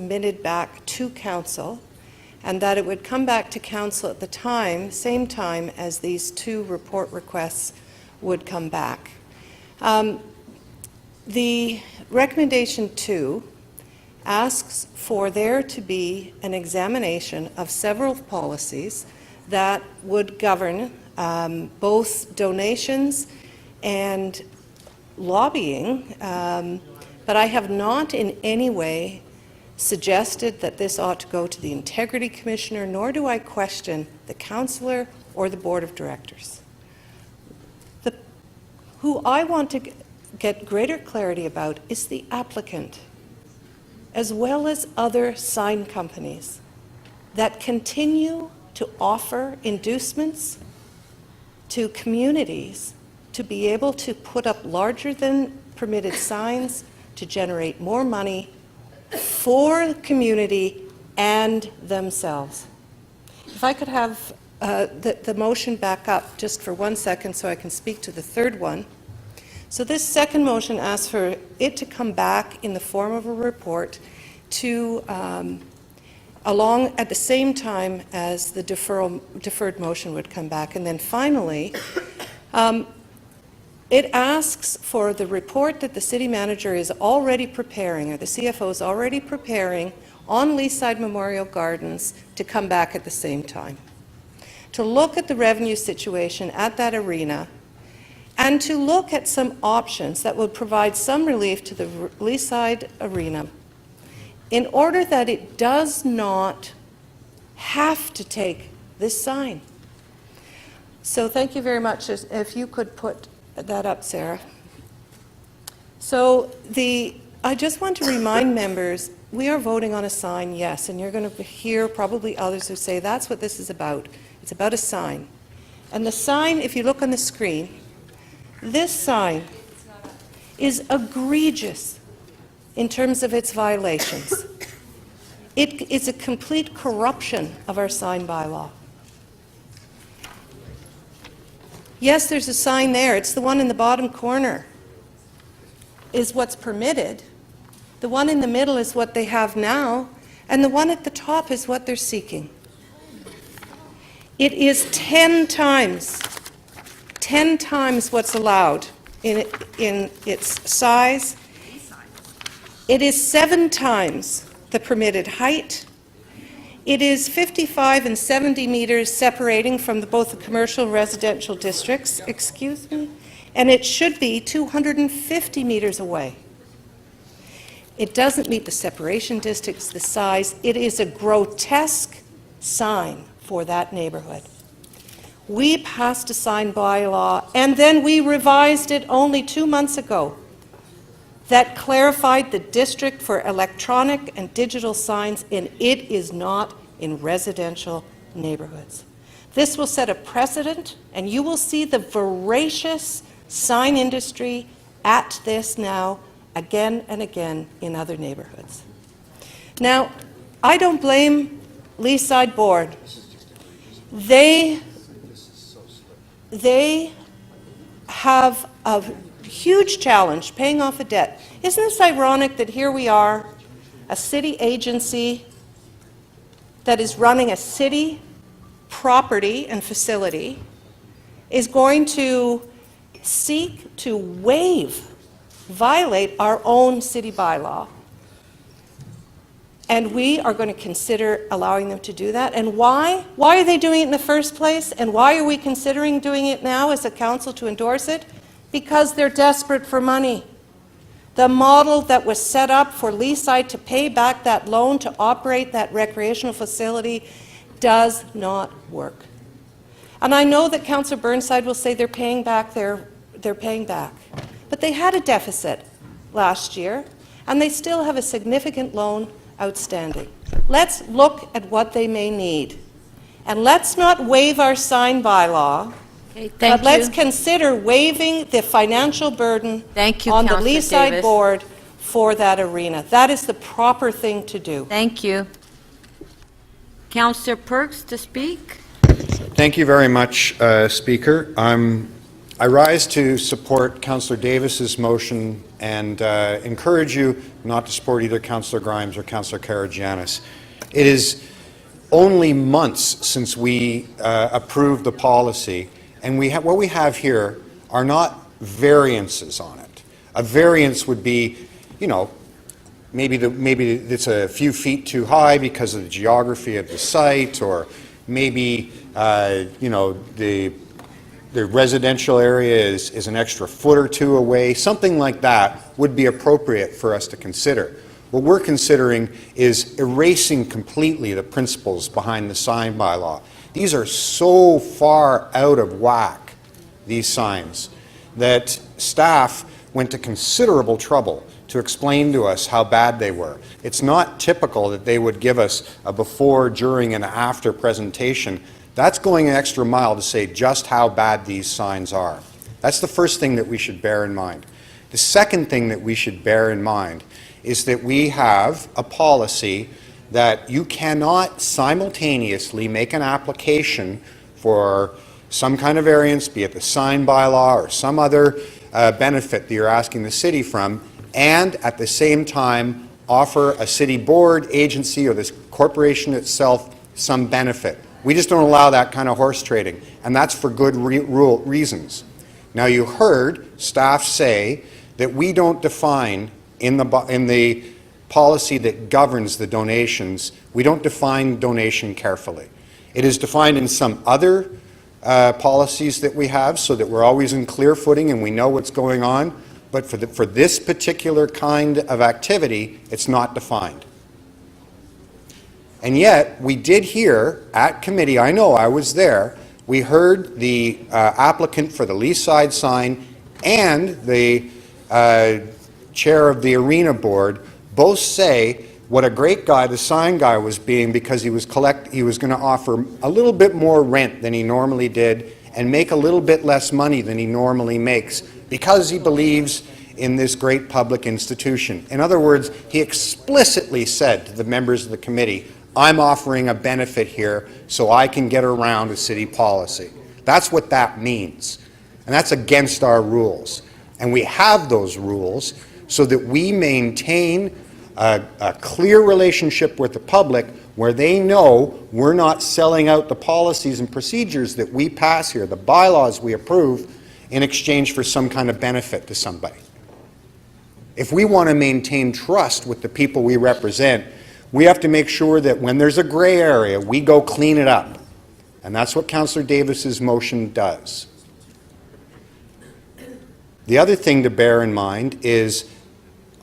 submitted back to council, and that it would come back to council at the time, same time as these two report requests would come back. The recommendation 2 asks for there to be an examination of several policies that would govern both donations and lobbying, but I have not in any way suggested that this ought to go to the Integrity Commissioner, nor do I question the councillor or the Board of Directors. Who I want to get greater clarity about is the applicant, as well as other sign companies that continue to offer inducements to communities to be able to put up larger than permitted signs to generate more money for the community and themselves. If I could have the motion back up just for 1 second so I can speak to the third one. So this second motion asks for it to come back in the form of a report to along at the same time as the deferred motion would come back. And then finally, it asks for the report that the city manager is already preparing, or the CFO is already preparing, on Leaside Memorial Gardens to come back at the same time. To look at the revenue situation at that arena and to look at some options that would provide some relief to the Leaside Arena in order that it does not have to take this sign. So thank you very much. If you could put that up, Sarah. So I just want to remind members, we are voting on a sign, yes, and you're going to hear probably others who say that's what this is about. It's about a sign. And the sign, if you look on the screen, this sign is egregious in terms of its violations. It is a complete corruption of our sign bylaw. Yes, there's a sign there. It's the one in the bottom corner is what's permitted. The one in the middle is what they have now, and the one at the top is what they're seeking. It is 10 times what's allowed in its size. It is 7 times the permitted height. It is 55 and 70 meters separating from both the commercial and residential districts, and it should be 250 meters away. It doesn't meet the separation distance, the size. It is a grotesque sign for that neighborhood. We passed a sign bylaw, and then we revised it only 2 months ago that clarified the district for electronic and digital signs, and it is not in residential neighborhoods. This will set a precedent, and you will see the voracious sign industry at this now again and again in other neighborhoods. Now, I don't blame Leaside Board. They have a huge challenge paying off a debt. Isn't this ironic that here we are, a city agency that is running a city property and facility is going to seek to violate our own city bylaw, and we are going to consider allowing them to do that. And why? Why are they doing it in the first place? And why are we considering doing it now as a council to endorse it? Because they're desperate for money. The model that was set up for Leaside to pay back that loan to operate that recreational facility does not work. And I know that Councillor Burnside will say they're paying back, but they had a deficit last year, and they still have a significant loan outstanding. Let's look at what they may need, and let's not waive our sign bylaw. Okay, but let's consider waiving the financial burden on the Leaside Board for that arena. That is the proper thing to do. Thank you. Councillor Perks to speak. Thank you very much, Speaker. I'm I rise to support Councillor Davis's motion and encourage you not to support either Councillor Grimes or Councillor Karygiannis. It is only months since we approved the policy, and what we have here are not variances on it. A variance would be, you know, maybe it's a few feet too high because of the geography of the site, or maybe you know, the residential area is an extra foot or two away. Something like that would be appropriate for us to consider. What we're considering is erasing completely the principles behind the sign bylaw. These are so far out of whack, these signs, that staff went to considerable trouble to explain to us how bad they were. It's not typical that they would give us a before, during, and after presentation. That's going an extra mile to say just how bad these signs are. That's the first thing that we should bear in mind. The second thing that we should bear in mind is that we have a policy that you cannot simultaneously make an application for some kind of variance, be it the sign bylaw or some other benefit that you're asking the city from, and at the same time offer a city board, agency, or this corporation itself some benefit. We just don't allow that kind of horse trading, and that's for good reasons. Now, you heard staff say that we don't define in the policy that governs the donations, we don't define donation carefully. It is defined in some other policies that we have, so that we're always in clear footing and we know what's going on, but for this particular kind of activity, it's not defined. And yet, we did hear at committee, I know I was there, we heard the applicant for the Leaside sign and the chair of the arena board both say what a great guy the sign guy was being, because he was going to offer a little bit more rent than he normally did and make a little bit less money than he normally makes, because he believes in this great public institution. In other words, he explicitly said to the members of the committee, I'm offering a benefit here so I can get around a city policy. That's what that means. And that's against our rules. And we have those rules so that we maintain a clear relationship with the public, where they know we're not selling out the policies and procedures that we pass here, the bylaws we approve, in exchange for some kind of benefit to somebody. If we want to maintain trust with the people we represent, we have to make sure that when there's a gray area, we go clean it up. And that's what Councillor Davis's motion does. The other thing to bear in mind is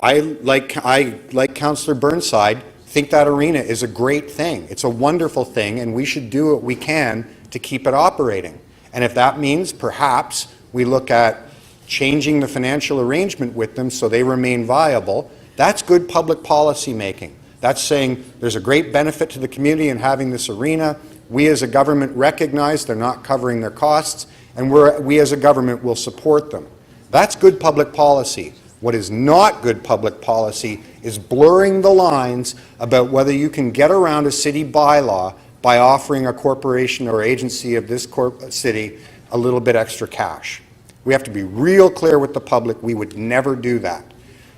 I, like Councillor Burnside, think that arena is a great thing. It's a wonderful thing, and we should do what we can to keep it operating. And if that means perhaps we look at changing the financial arrangement with them so they remain viable, that's good public policy making. That's saying there's a great benefit to the community in having this arena. We as a government recognize they're not covering their costs, and we as a government will support them. That's good public policy. What is not good public policy is blurring the lines about whether you can get around a city bylaw by offering a corporation or agency of this city a little bit extra cash. We have to be real clear with the public. We would never do that.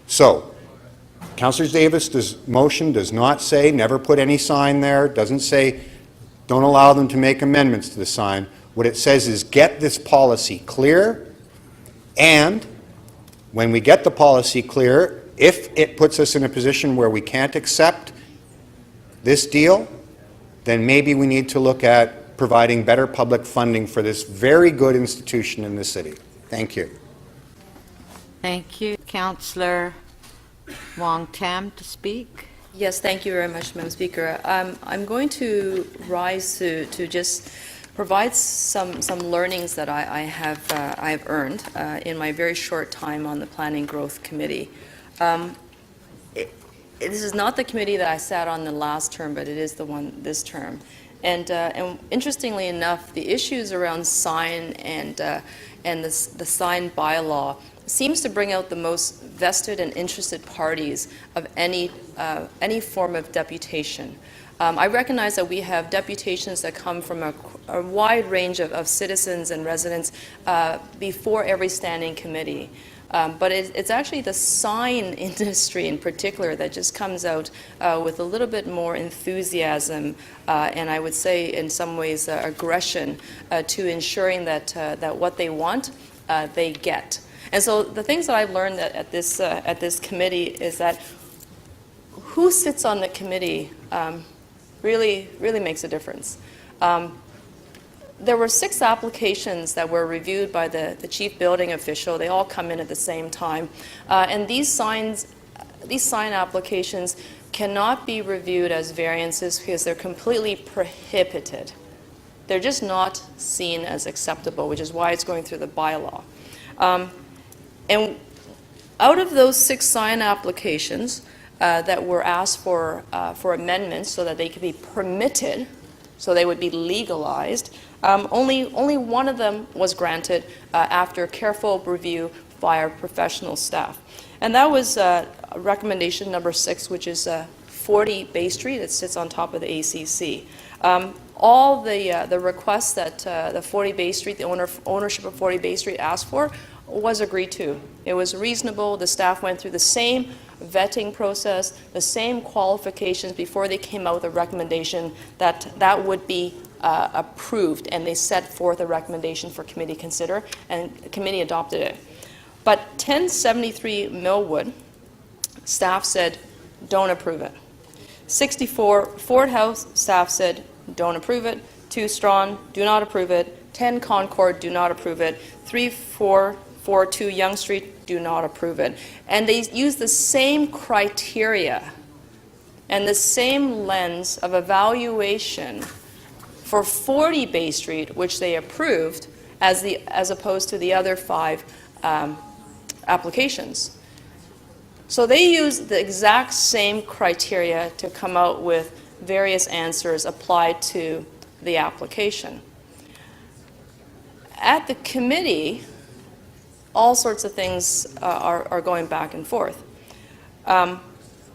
So, Councillor Davis' motion does not say never put any sign there, doesn't say don't allow them to make amendments to the sign. What it says is get this policy clear, and when we get the policy clear, if it puts us in a position where we can't accept this deal, then maybe we need to look at providing better public funding for this very good institution in the city. Thank you. Thank you. Councillor Wong Tam to speak. Yes, thank you very much, Madam Speaker. I'm going to rise to just provide some learnings that I've earned in my very short time on the Planning Growth Committee. This is not the committee that I sat on the last term, but it is the one this term. And interestingly enough, the issues around sign and the sign bylaw seems to bring out the most vested and interested parties of any form of deputation. I recognize that we have deputations that come from a wide range of citizens and residents before every standing committee. But it's actually the sign industry in particular that just comes out with a little bit more enthusiasm and I would say in some ways aggression to ensuring that what they want, they get. And so the things that I've learned at this committee is that who sits on the committee really makes a difference. There were 6 applications that were reviewed by the chief building official. They all come in at the same time. And these sign applications cannot be reviewed as variances because they're completely prohibited. They're just not seen as acceptable, which is why it's going through the bylaw. And out of those 6 sign applications that were asked for amendments so that they could be permitted, so they would be legalized, only one of them was granted after careful review by our professional staff. And that was recommendation number 6, which is 40 Bay Street. It sits on top of the ACC. All the requests that the 40 Bay Street, the ownership of 40 Bay Street asked for was agreed to. It was reasonable. The staff went through the same vetting process, the same qualifications before they came out with a recommendation that would be approved, and they set forth a recommendation for committee to consider, and the committee adopted it. But 1073 Millwood, staff said, don't approve it. 64 Ford House, staff said, don't approve it. 2 Strawn, do not approve it. 10 Concord, do not approve it. 3442 Yonge Street, do not approve it. And they use the same criteria and the same lens of evaluation for 40 Bay Street, which they approved, as opposed to the other 5 applications. So they use the exact same criteria to come out with various answers applied to the application. At the committee, all sorts of things are going back and forth,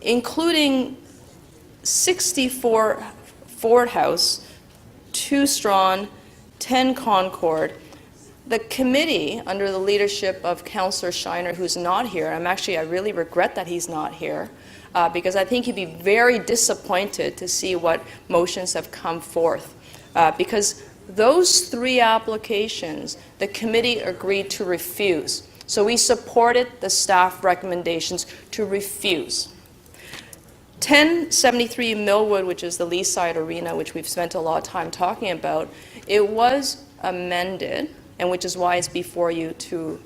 including 64 Ford House, 2 Strawn, 10 Concord. The committee, under the leadership of Councillor Shiner, who's not here, I really regret that he's not here, because I think he'd be very disappointed to see what motions have come forth. Because those 3 applications, the committee agreed to refuse. So we supported the staff recommendations to refuse. 1073 Millwood, which is the Leaside Arena, which we've spent a lot of time talking about, it was amended, and which is why it's before you to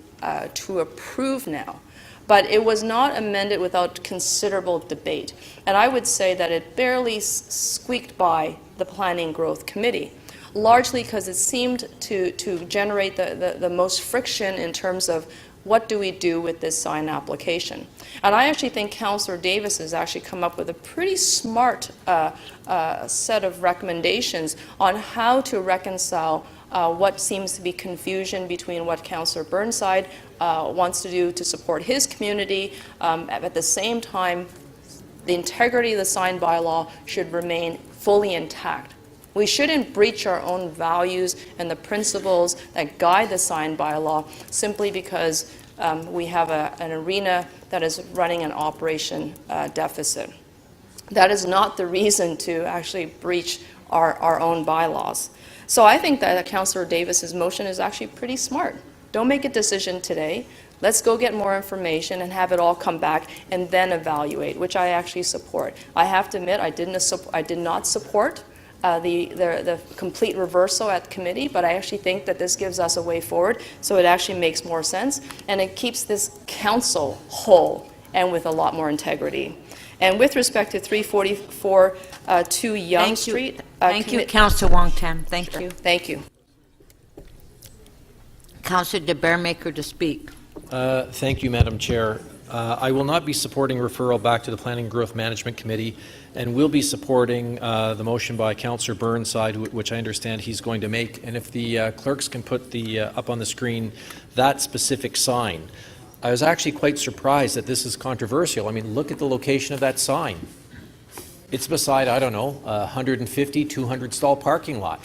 approve now. But it was not amended without considerable debate. And I would say that it barely squeaked by the Planning Growth Committee, largely because it seemed to generate the most friction in terms of what do we do with this sign application. And I actually think Councillor Davis has actually come up with a pretty smart set of recommendations on how to reconcile what seems to be confusion between what Councillor Burnside wants to do to support his community. At the same time, the integrity of the sign bylaw should remain fully intact. We shouldn't breach our own values and the principles that guide the sign bylaw simply because we have an arena that is running an operation deficit. That is not the reason to actually breach our own bylaws. So I think that Councillor Davis's motion is actually pretty smart. Don't make a decision today. Let's go get more information and have it all come back and then evaluate, which I actually support. I have to admit, I did not support the complete reversal at committee, but I actually think that this gives us a way forward, so it actually makes more sense, and it keeps this council whole and with a lot more integrity. And with respect to 344 2 Yonge Street... Thank you, Councillor Wong Tam. Thank you. Thank you. Councillor de Bearmaker to speak. Thank you, Madam Chair. I will not be supporting referral back to the Planning and Growth Management Committee, and will be supporting the motion by Councillor Burnside, which I understand he's going to make. And if the clerks can put up on the screen that specific sign. I was actually quite surprised that this is controversial. I mean, look at the location of that sign. It's beside, I don't know, a 150, 200 stall parking lot.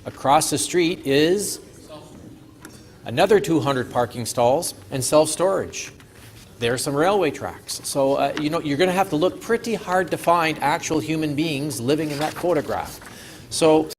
Across the street is another 200 parking stalls and self-storage. There are some railway tracks. So, you know, you're going to have to look pretty hard to find actual human beings living in that photograph. So